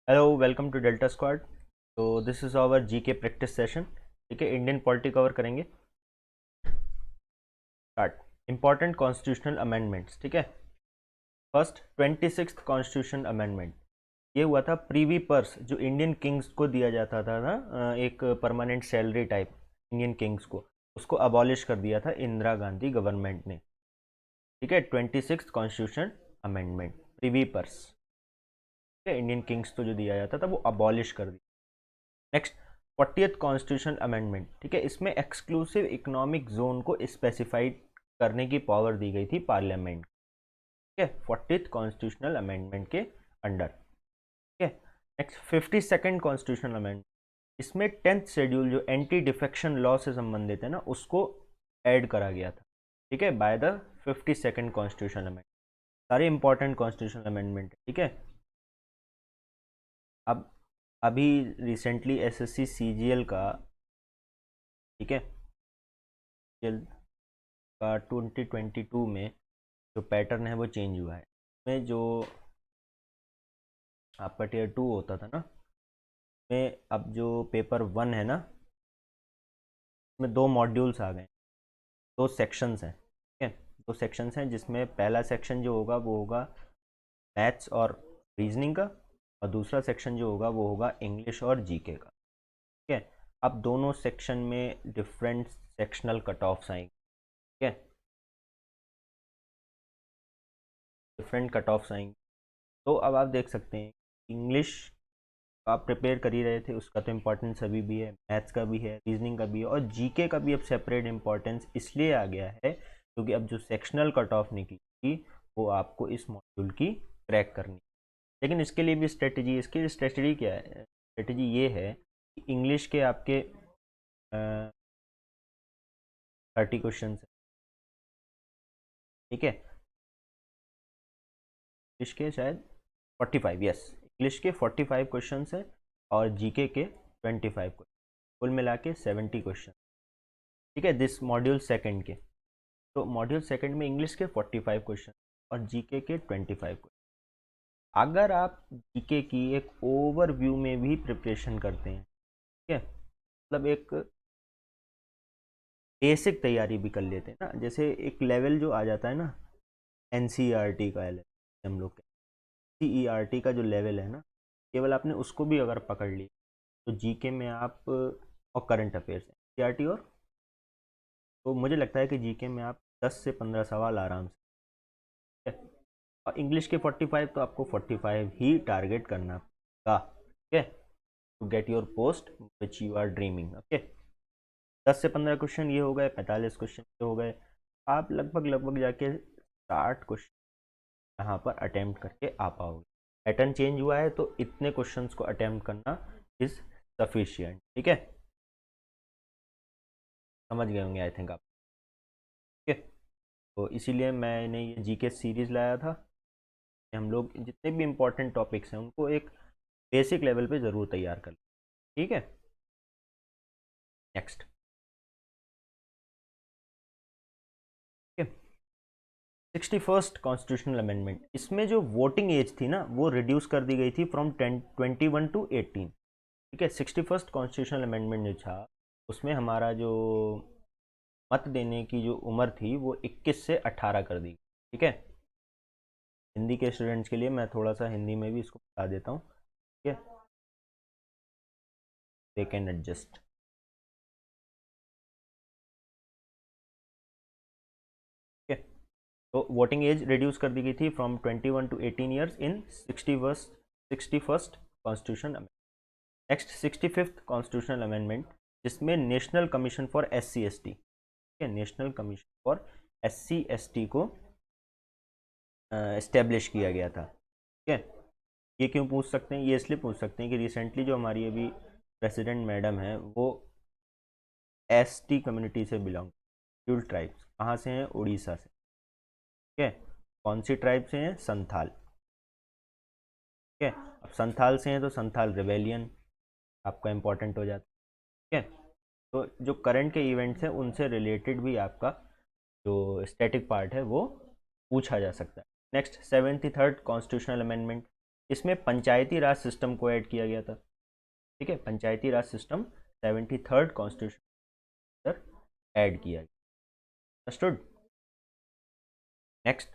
Hello, welcome to Delta squad. तो this is our GK practice session. ठीक है, Indian polity cover करेंगे। Start. Important constitutional amendments. ठीक है, फर्स्ट 26th कॉन्स्टिट्यूशन अमेंडमेंट। ये हुआ था प्रीवी पर्स, जो इंडियन किंग्स को दिया जाता था ना, एक permanent salary type Indian kings को, उसको अबॉलिश कर दिया था इंदिरा गांधी गवर्नमेंट ने। ठीक है, 26th constitution amendment, Privi purse. Indian kings को जो दिया जाता था वो अबॉलिश कर दिया। Next, 40th constitution amendment. ठीक है, इसमें एक्सक्लूसिव इकोनॉमिक जोन को स्पेसिफाइड करने की पावर दी गई थी पार्लियामेंट। ठीक है, 40th कॉन्स्टिट्यूशनल अमेंडमेंट के अंडर। ठीक है, नेक्स्ट 52nd कॉन्स्टिट्यूशनल अमेंडमेंट। इसमें 10th शेड्यूल जो एंटी डिफेक्शन लॉ से संबंधित है ना, उसको ऐड करा गया था। ठीक है, by the 52nd constitution amendment. सारे इंपॉर्टेंट कॉन्स्टिट्यूशनल अमेंडमेंट है। ठीक है, अब अभी रिसेंटली एसएससी सीजीएल का, ठीक है, का 2022 में जो पैटर्न है वो चेंज हुआ है। इसमें जो आपका टीयर 2 होता था ना, में अब जो पेपर 1 है ना, इसमें दो मॉड्यूल्स आ गए, दो सेक्शंस हैं। ठीक है, दो सेक्शंस हैं, जिसमें पहला सेक्शन जो होगा वो होगा मैथ्स और रीजनिंग का, और दूसरा सेक्शन जो होगा वो होगा इंग्लिश और जीके का। ठीक है, अब दोनों सेक्शन में डिफरेंट सेक्शनल कट ऑफ्स आएंगे। ठीक है, डिफरेंट कट ऑफ्स आएंगे। तो अब आप देख सकते हैं, इंग्लिश आप प्रिपेयर कर ही रहे थे, उसका तो इम्पोर्टेंस अभी भी है, मैथ्स का भी है, रीजनिंग का भी है, और जीके का भी अब सेपरेट इम्पोर्टेंस इसलिए आ गया है क्योंकि अब जो सेक्शनल कट ऑफ निकली थी वो आपको इस मॉड्यूल की क्रैक करनी। लेकिन इसके लिए भी स्ट्रेटजी, इसकी स्ट्रेटजी क्या है? स्ट्रेटजी ये है कि इंग्लिश के आपके 30 क्वेश्चन है। ठीक है, इंग्लिश के शायद 45, यस, इंग्लिश के 45 क्वेश्चन हैं और जीके के 25 क्वेश्चन, कुल मिला के 70 क्वेश्चन। ठीक है, दिस मॉड्यूल सेकंड के, तो मॉड्यूल सेकंड में इंग्लिश के 45 क्वेश्चन और जीके के 25 क्वेश्चन। अगर आप जीके की एक ओवरव्यू में भी प्रिपरेशन करते हैं, ठीक है, मतलब एक बेसिक तैयारी भी कर लेते हैं ना, जैसे एक लेवल जो आ जाता है ना, एनसीईआरटी का लेवल, हम लोग सीईआरटी का जो लेवल है ना, केवल आपने उसको भी अगर पकड़ लिया तो जीके में आप, और करंट अफेयर्स एनसीईआरटी, और तो मुझे लगता है कि जीके में आप 10 से 15 सवाल आराम से, ठीक है? और इंग्लिश के 45 तो आपको 45 ही टारगेट करना पड़ेगा। ठीक है, to get your post which you are dreaming. Okay, 10 से 15 क्वेश्चन ये हो गए, 45 क्वेश्चन ये हो गए, आप लगभग लगभग जाके 60 क्वेश्चन यहाँ पर अटेम्प्ट करके आ पाओगे। पैटर्न चेंज हुआ है तो इतने क्वेश्चंस को अटेम्प्ट करना इज सफिशियंट। ठीक है, समझ गए होंगे आई थिंक आप। ठीक है, तो इसीलिए मैंने ये जीके सीरीज लाया था कि हम लोग जितने भी इंपॉर्टेंट टॉपिक्स हैं उनको एक बेसिक लेवल पे ज़रूर तैयार कर लें। ठीक है, नेक्स्ट। ठीक है, 61st कॉन्स्टिट्यूशनल अमेंडमेंट। इसमें जो वोटिंग एज थी ना वो रिड्यूस कर दी गई थी फ्रॉम 21 टू 18। ठीक है, 61st कॉन्स्टिट्यूशनल अमेंडमेंट जो था उसमें हमारा जो मत देने की जो उम्र थी वो 21 से 18 कर दी। ठीक है, हिंदी के स्टूडेंट्स के लिए मैं थोड़ा सा हिंदी में भी इसको बता देता हूँ। ठीक है, दे कैन एडजस्ट। ठीक है, तो वोटिंग एज रिड्यूस कर दी गई थी from 21 to 18 years in 61st constitution amendment. Next 65th constitutional amendment, जिसमें national commission for SC ST, ठीक है, national commission for SC ST को इस्टेब्लिश किया गया था। ठीक है, ये क्यों पूछ सकते हैं? ये इसलिए पूछ सकते हैं कि रिसेंटली जो हमारी अभी प्रेसिडेंट मैडम है वो ST कम्युनिटी से बिलोंग, शेड्यूल ट्राइब्स, कहाँ से हैं? उड़ीसा से। ठीक है, कौन सी ट्राइब से हैं? संथाल। ठीक है, अब संथाल से हैं तो संथाल रिवेलियन आपका इम्पोर्टेंट हो जाता है। ठीक है, तो जो करंट के इवेंट्स हैं उनसे रिलेटेड भी आपका जो स्टैटिक पार्ट है वो पूछा जा सकता है। नेक्स्ट 73rd कॉन्स्टिट्यूशनल अमेंडमेंट, इसमें पंचायती राज सिस्टम को ऐड किया गया था, ठीक है, पंचायती राज सिस्टम 73rd कॉन्स्टिट्यूशन ऐड किया गया। अंडरस्टूड। नेक्स्ट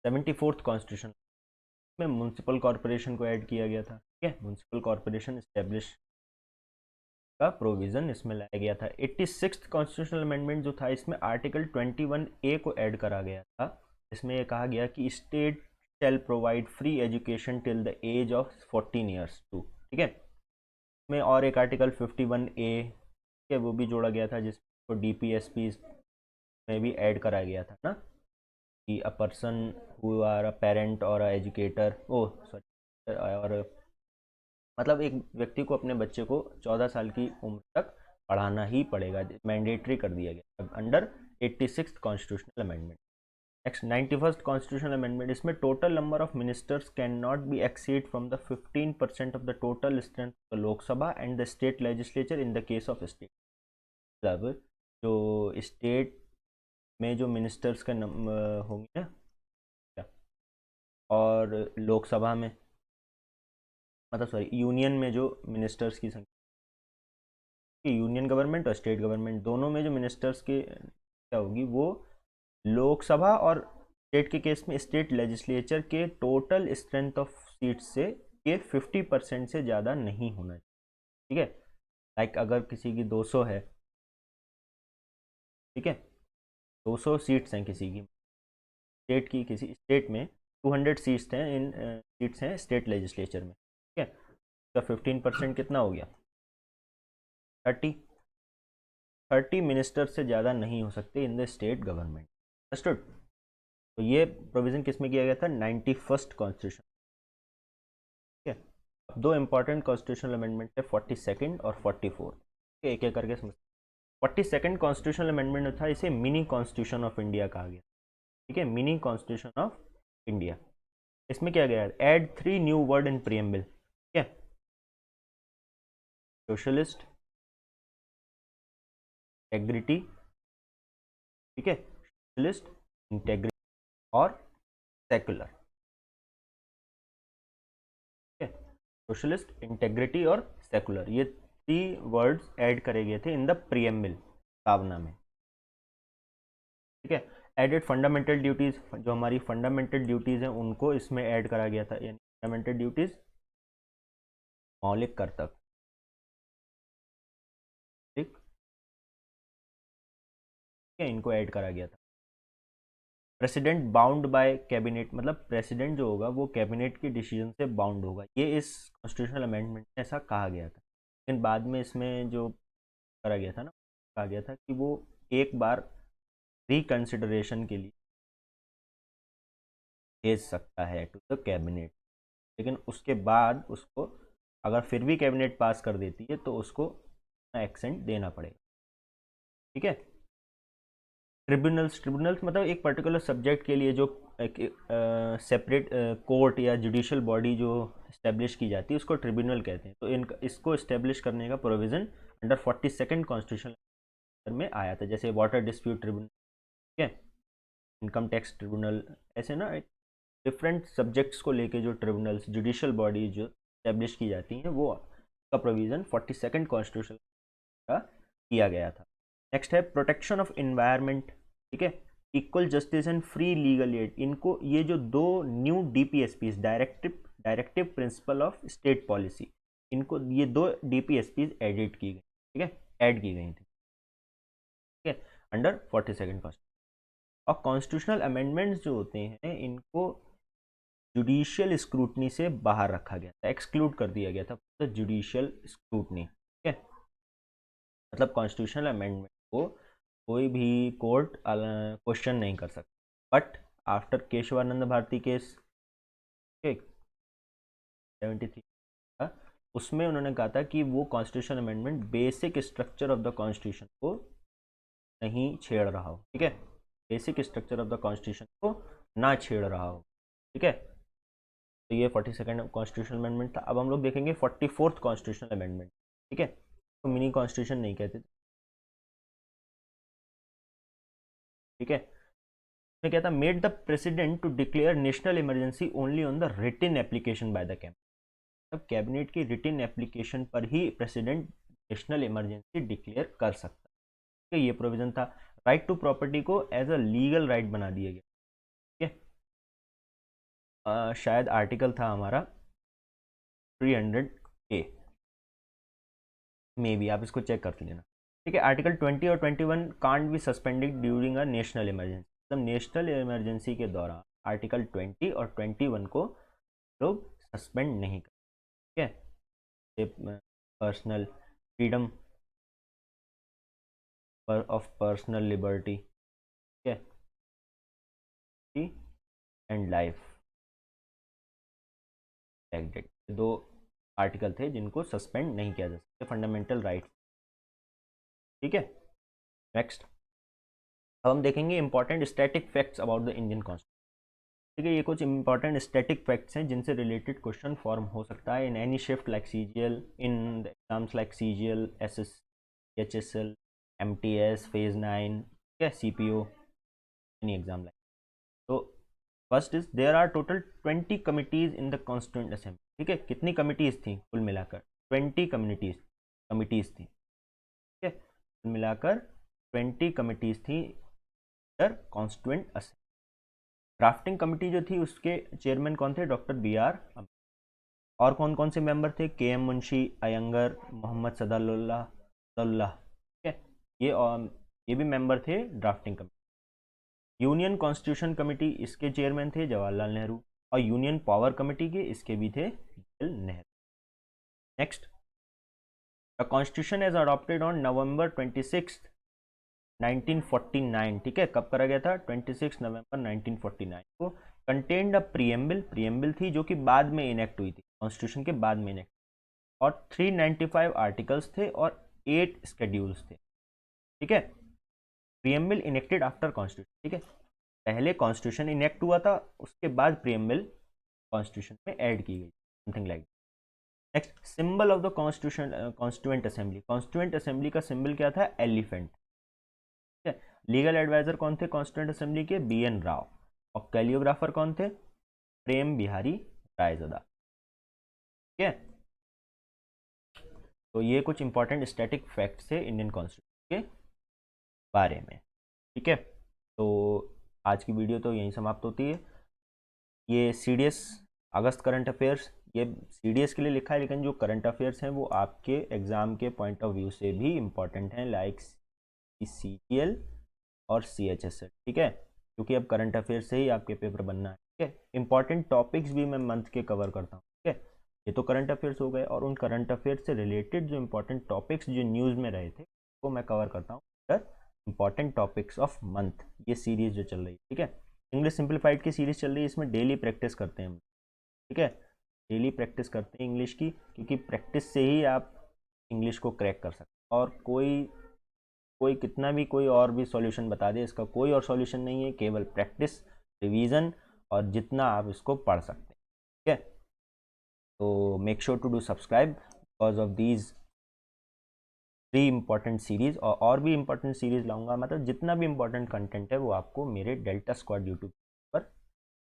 74th कॉन्स्टिट्यूशन में म्यूनसिपल कॉरपोरेशन को ऐड किया गया था, ठीक है, म्यूनसिपल कॉरपोरेशन इस्टेब्लिश का प्रोविजन इसमें लाया गया था। 86th कॉन्स्टिट्यूशनल अमेंडमेंट जो था, इसमें आर्टिकल 21A को ऐड करा गया था। इसमें यह कहा गया कि state shall provide free education till the age of 14 years to, ठीक है। इसमें और एक आर्टिकल 51A, ठीक है, वो भी जोड़ा गया था, जिसको DPSP में भी ऐड कराया गया था ना, कि a person who are a parent और अ एजुकेटर, ओ सॉरी, और मतलब एक व्यक्ति को अपने बच्चे को 14 साल की उम्र तक पढ़ाना ही पड़ेगा, मैंडेटरी कर दिया गया under 86th constitutional amendment. Next 91st constitutional amendment, इसमें total number of ministers can not be exceed from the 15% of the total strength of the Lok Sabha and the state legislature in the case of state. मतलब जो state में जो ministers का होंगे ना, और लोकसभा में, मतलब सॉरी यूनियन में जो मिनिस्टर्स की संख्या, यूनियन गवर्नमेंट और स्टेट गवर्नमेंट दोनों में जो मिनिस्टर्स की क्या होगी, वो लोकसभा और स्टेट के केस में स्टेट लेजिस्लेचर के टोटल स्ट्रेंथ ऑफ सीट से ये 50% से ज़्यादा नहीं होना चाहिए, ठीक है। लाइक अगर किसी की 200 है, ठीक है, 200 सीट्स हैं किसी की स्टेट की, किसी स्टेट में 200 सीट्स हैं, इन सीट्स हैं स्टेट लेजिस्लेचर में, ठीक है, तो 15% कितना हो गया, 30 मिनिस्टर से ज़्यादा नहीं हो सकते in the state government. Understood. तो ये प्रोविज़न किस में किया गया था, 91st कॉन्स्टिट्यूशन, ठीक है। अब दो इंपॉर्टेंट कॉन्स्टिट्यूशनल अमेंडमेंट है, 42nd और 44th, ठीक है, एक एक करके समझ। 42nd कॉन्स्टिट्यूशनल अमेंडमेंट था, इसे मिनी कॉन्स्टिट्यूशन ऑफ इंडिया कहा गया, ठीक है, मिनी कॉन्स्टिट्यूशन ऑफ इंडिया। इसमें क्या गया, add 3 new word in preamble, ठीक है, सोशलिस्ट, इंटेग्रिटी, ठीक है, सोशलिस्ट, इंटेग्रिटी और सेकुलर, ठीक है, सोशलिस्ट, इंटेग्रिटी और सेकुलर, ये 3 वर्ड्स ऐड करे गए थे इन द प्रीएम्बल, भावना में, ठीक है। एडेड फंडामेंटल ड्यूटीज, जो हमारी फंडामेंटल ड्यूटीज हैं उनको इसमें ऐड करा गया था, यानी फंडामेंटल ड्यूटीज मौलिक कर्तव्य, ठीक है, इनको ऐड करा गया था। प्रेसिडेंट बाउंड बाय कैबिनेट, मतलब प्रेसिडेंट जो होगा वो कैबिनेट के डिसीजन से बाउंड होगा, ये इस कॉन्स्टिट्यूशनल अमेंडमेंट में ऐसा कहा गया था। लेकिन बाद में इसमें जो करा गया था ना, कहा गया था कि वो एक बार रिकंसिडरेशन के लिए भेज सकता है टू द कैबिनेट, लेकिन उसके बाद उसको अगर फिर भी कैबिनेट पास कर देती है तो उसको एक्सेंट देना पड़ेगा, ठीक है। ट्रिब्यूनल्स मतलब एक पर्टिकुलर सब्जेक्ट के लिए जो एक सेपरेट कोर्ट या जुडिशियल बॉडी जो इस्टेब्लिश की जाती है उसको ट्रिब्यूनल कहते हैं। तो इसको इस्टेब्लिश करने का प्रोविज़न अंडर 42nd कॉन्स्टिट्यूशन में आया था, जैसे वाटर डिस्प्यूट ट्रिब्यूनल, ठीक है, इनकम टैक्स ट्रिब्यूनल, ऐसे ना डिफरेंट सब्जेक्ट्स को लेके जो ट्रिब्यूनल्स, जुडिशियल बॉडी जो इस्टेब्लिश की जाती हैं, वो का प्रोविज़न 42nd कॉन्स्टिट्यूशन का किया गया था। नेक्स्ट है प्रोटेक्शन ऑफ इन्वायरमेंट, ठीक है, equal justice and free legal aid, इनको ये जो दो new DPSPs, directive principle of state policy, इनको ये दो DPSPs एडिट की गई, ठीक है, ऐड की गई थी, ठीक है, अंडर 42nd कॉन्स्टिट्यूशन। और कॉन्स्टिट्यूशनल अमेंडमेंट्स जो होते हैं इनको जुडिशियल स्क्रूटनी से बाहर रखा गया था, एक्सक्लूड कर दिया गया था जुडिशियल स्क्रूटनी, ठीक है। मतलब कॉन्स्टिट्यूशनल अमेंडमेंट को कोई भी कोर्ट क्वेश्चन नहीं कर सकता, but after Kesavananda Bharati case 73 था, उसमें उन्होंने कहा था कि वो constitution amendment basic structure of the constitution को नहीं छेड़ रहा हो, ठीक है, basic structure of the constitution को ना छेड़ रहा हो, ठीक है। तो ये 42nd कॉन्स्टिट्यूशन अमेंडमेंट था। अब हम लोग देखेंगे 44th कॉन्स्टिट्यूशनल अमेंडमेंट, ठीक है, तो मिनी कॉन्स्टिट्यूशन नहीं कहते, ठीक है। में क्या था, made the president to declare national emergency only on the written application by the cabinet. तब कैबिनेट की रिटन एप्लीकेशन पर ही प्रेसिडेंट नेशनल इमरजेंसी डिक्लेयर कर सकता है। ये प्रोविजन था। राइट टू प्रॉपर्टी को एज अ लीगल राइट बना दिया गया। ठीक है, शायद आर्टिकल था हमारा 300A, मे बी, आप इसको चेक कर लेना। ठीक है, आर्टिकल 20 और 21 can't be suspended during a national emergency. मतलब नेशनल इमरजेंसी के दौरान आर्टिकल 20 और 21 को लोग सस्पेंड नहीं कर। ठीक है, personal freedom of personal liberty, ठीक है, एंड लाइफ प्रोटेक्टेड, दो आर्टिकल थे जिनको सस्पेंड नहीं किया जा सकता, फंडामेंटल राइट। ठीक है, नेक्स्ट अब हम देखेंगे important static facts about the Indian constitution. ठीक है, ये कुछ इंपॉर्टेंट स्टैटिक फैक्ट्स हैं जिनसे रिलेटेड क्वेश्चन फॉर्म हो सकता है in any shift like CGL, in the exams like CGL, SS, HSL, MTS, phase 9, ठीक है, सीपीओ, एनी एग्जाम लाइक। तो first is there are total 20 committees in the constituent assembly. ठीक है, कितनी committees थी कुल मिलाकर? 20 कमिटीज थी। ठीक है, कुल मिलाकर 20 कमिटीज थी कॉन्स्टिट्यूंट असेंबली। ड्राफ्टिंग कमेटी जो थी उसके चेयरमैन कौन थे? Doctor BR Ambedkar. और कौन कौन से मेंबर थे? KM मुंशी, अयंगर, मोहम्मद सदाउल्लाह। ठीक है, ये भी मेंबर थे drafting committee. Union constitution committee, इसके चेयरमैन थे जवाहरलाल नेहरू। और यूनियन पावर कमेटी के इसके भी थे Jawaharlal Nehru. Next, the constitution is adopted on November 26, 1949। ठीक है, कब करा गया था? 26 नवंबर 1949 को। कंटेन्ड अ प्रीएम्बल थी जो कि बाद में इनेक्ट हुई थी, कॉन्स्टिट्यूशन के बाद में इनेक्ट। और 395 आर्टिकल्स थे और 8 स्केड्यूल्स थे। ठीक है, प्रीएम्बल इनेक्टेड आफ्टर कॉन्स्टिट्यूशन। ठीक है, पहले कॉन्स्टिट्यूशन इनेक्ट हुआ था, उसके बाद प्रीएम्बल कॉन्स्टिट्यूशन में ऐड की गई, something like. Next, symbol of the constitution constituent assembly. Constituent assembly का सिंबल क्या था? एलिफेंट। लीगल एडवाइजर कौन थे कॉन्स्टिट्यूएंट असेंबली के? BN राव। और कैलियोग्राफर कौन थे? प्रेम बिहारी रायज़दा। ठीक है, तो ये कुछ इंपॉर्टेंट स्टैटिक फैक्ट्स थे इंडियन कॉन्स्टिट्यूशन के बारे में। ठीक है, तो आज की वीडियो तो यहीं समाप्त होती है। ये CDS अगस्त करंट अफेयर्स, ये CDS के लिए लिखा है, लेकिन जो करंट अफेयर्स हैं वो आपके एग्ज़ाम के पॉइंट ऑफ व्यू से भी इम्पॉर्टेंट हैं, लाइक CGL और CHSL। ठीक है, क्योंकि अब करंट अफेयर से ही आपके पेपर बनना है। ठीक है, इंपॉर्टेंट टॉपिक्स भी मैं मंथ के कवर करता हूँ। ठीक है, ये तो करंट अफेयर्स हो गए, और उन करंट अफेयर से रिलेटेड जो इंपॉर्टेंट टॉपिक्स जो न्यूज़ में रहे थे वो मैं कवर करता हूँ sir, important topics of month, ये सीरीज़ जो चल रही है। ठीक है, इंग्लिश सिंप्लीफाइड की सीरीज़ चल रही है, इसमें डेली प्रैक्टिस करते हैं हम। ठीक है, डेली प्रैक्टिस करते हैं इंग्लिश की, क्योंकि प्रैक्टिस से ही आप इंग्लिश को क्रैक कर सकते हैं। और कोई कितना भी कोई और भी सॉल्यूशन बता दे, इसका कोई और सॉल्यूशन नहीं है, केवल प्रैक्टिस, रिवीजन, और जितना आप इसको पढ़ सकते हैं। ठीक है, तो make sure to do subscribe because of these 3 important series, और भी इंपॉर्टेंट सीरीज लाऊंगा। मतलब जितना भी इंपॉर्टेंट कंटेंट है वो आपको मेरे डेल्टा स्क्वाड यूट्यूब पर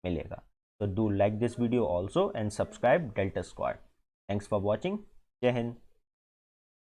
मिलेगा। So do like this video also and subscribe Delta Squad. Thanks for watching. Jai Hind.